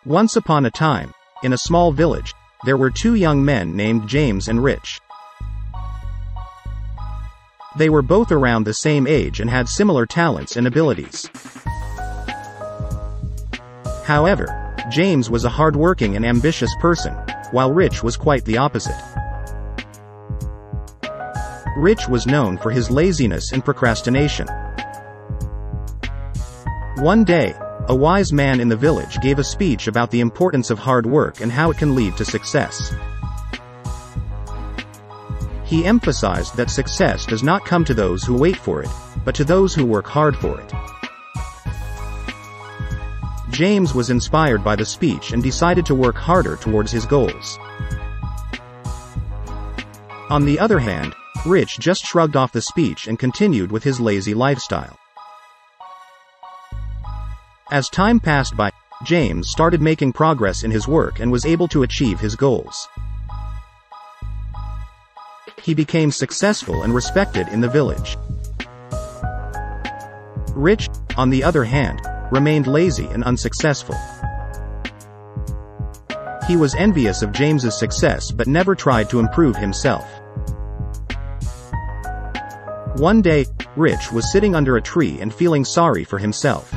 Once upon a time, in a small village, there were two young men named James and Rich. They were both around the same age and had similar talents and abilities. However, James was a hardworking and ambitious person, while Rich was quite the opposite. Rich was known for his laziness and procrastination. One day, a wise man in the village gave a speech about the importance of hard work and how it can lead to success. He emphasized that success does not come to those who wait for it, but to those who work hard for it. James was inspired by the speech and decided to work harder towards his goals. On the other hand, Rich just shrugged off the speech and continued with his lazy lifestyle. As time passed by, James started making progress in his work and was able to achieve his goals. He became successful and respected in the village. Rich, on the other hand, remained lazy and unsuccessful. He was envious of James's success but never tried to improve himself. One day, Rich was sitting under a tree and feeling sorry for himself.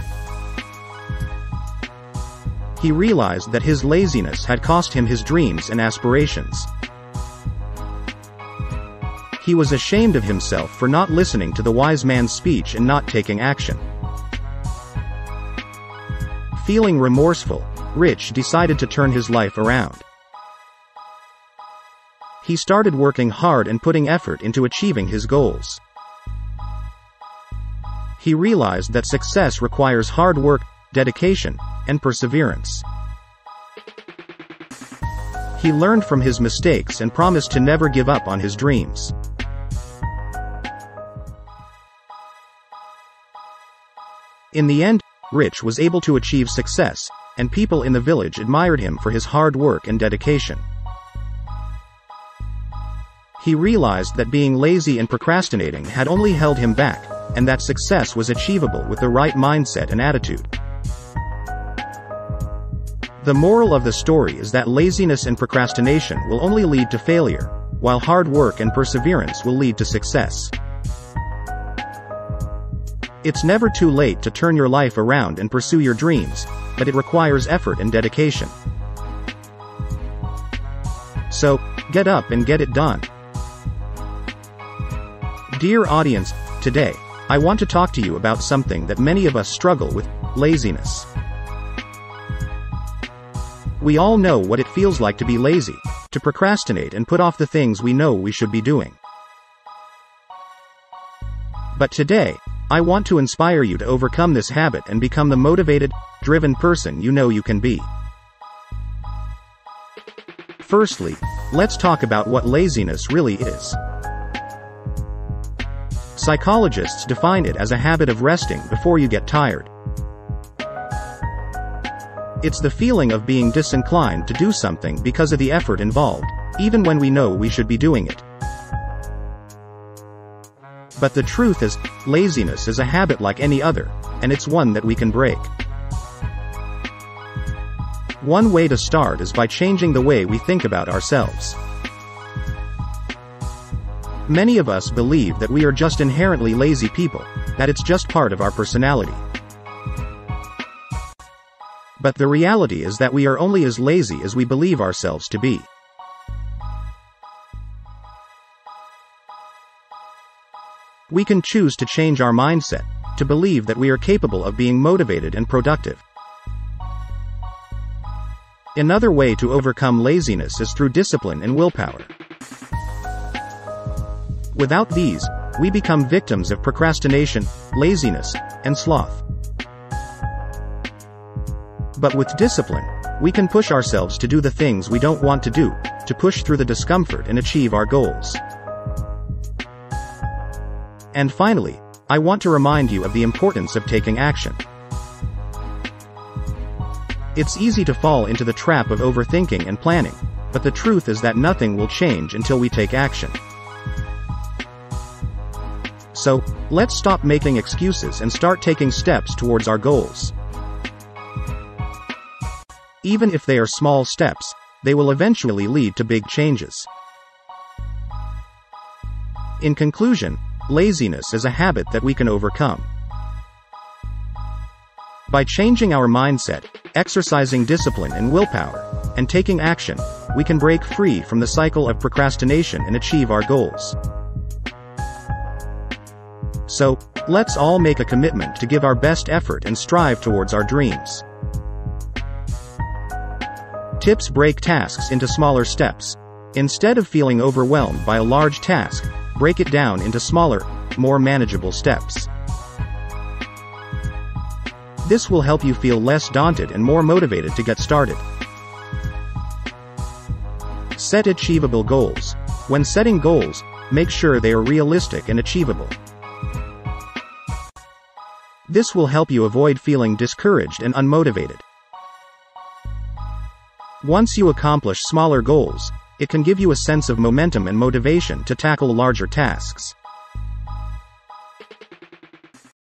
He realized that his laziness had cost him his dreams and aspirations. He was ashamed of himself for not listening to the wise man's speech and not taking action. Feeling remorseful, Rich decided to turn his life around. He started working hard and putting effort into achieving his goals. He realized that success requires hard work, dedication, and perseverance. He learned from his mistakes and promised to never give up on his dreams. In the end, Rich was able to achieve success, and people in the village admired him for his hard work and dedication. He realized that being lazy and procrastinating had only held him back, and that success was achievable with the right mindset and attitude. The moral of the story is that laziness and procrastination will only lead to failure, while hard work and perseverance will lead to success. It's never too late to turn your life around and pursue your dreams, but it requires effort and dedication. So, get up and get it done. Dear audience, today, I want to talk to you about something that many of us struggle with: laziness. We all know what it feels like to be lazy, to procrastinate and put off the things we know we should be doing. But today, I want to inspire you to overcome this habit and become the motivated, driven person you know you can be. Firstly, let's talk about what laziness really is. Psychologists define it as a habit of resting before you get tired. It's the feeling of being disinclined to do something because of the effort involved, even when we know we should be doing it. But the truth is, laziness is a habit like any other, and it's one that we can break. One way to start is by changing the way we think about ourselves. Many of us believe that we are just inherently lazy people, that it's just part of our personality. But the reality is that we are only as lazy as we believe ourselves to be. We can choose to change our mindset, to believe that we are capable of being motivated and productive. Another way to overcome laziness is through discipline and willpower. Without these, we become victims of procrastination, laziness, and sloth. But with discipline, we can push ourselves to do the things we don't want to do, to push through the discomfort and achieve our goals. And finally, I want to remind you of the importance of taking action. It's easy to fall into the trap of overthinking and planning, but the truth is that nothing will change until we take action. So, let's stop making excuses and start taking steps towards our goals. Even if they are small steps, they will eventually lead to big changes. In conclusion, laziness is a habit that we can overcome. By changing our mindset, exercising discipline and willpower, and taking action, we can break free from the cycle of procrastination and achieve our goals. So, let's all make a commitment to give our best effort and strive towards our dreams. Tips: break tasks into smaller steps. Instead of feeling overwhelmed by a large task, break it down into smaller, more manageable steps. This will help you feel less daunted and more motivated to get started. Set achievable goals. When setting goals, make sure they are realistic and achievable. This will help you avoid feeling discouraged and unmotivated. Once you accomplish smaller goals, it can give you a sense of momentum and motivation to tackle larger tasks.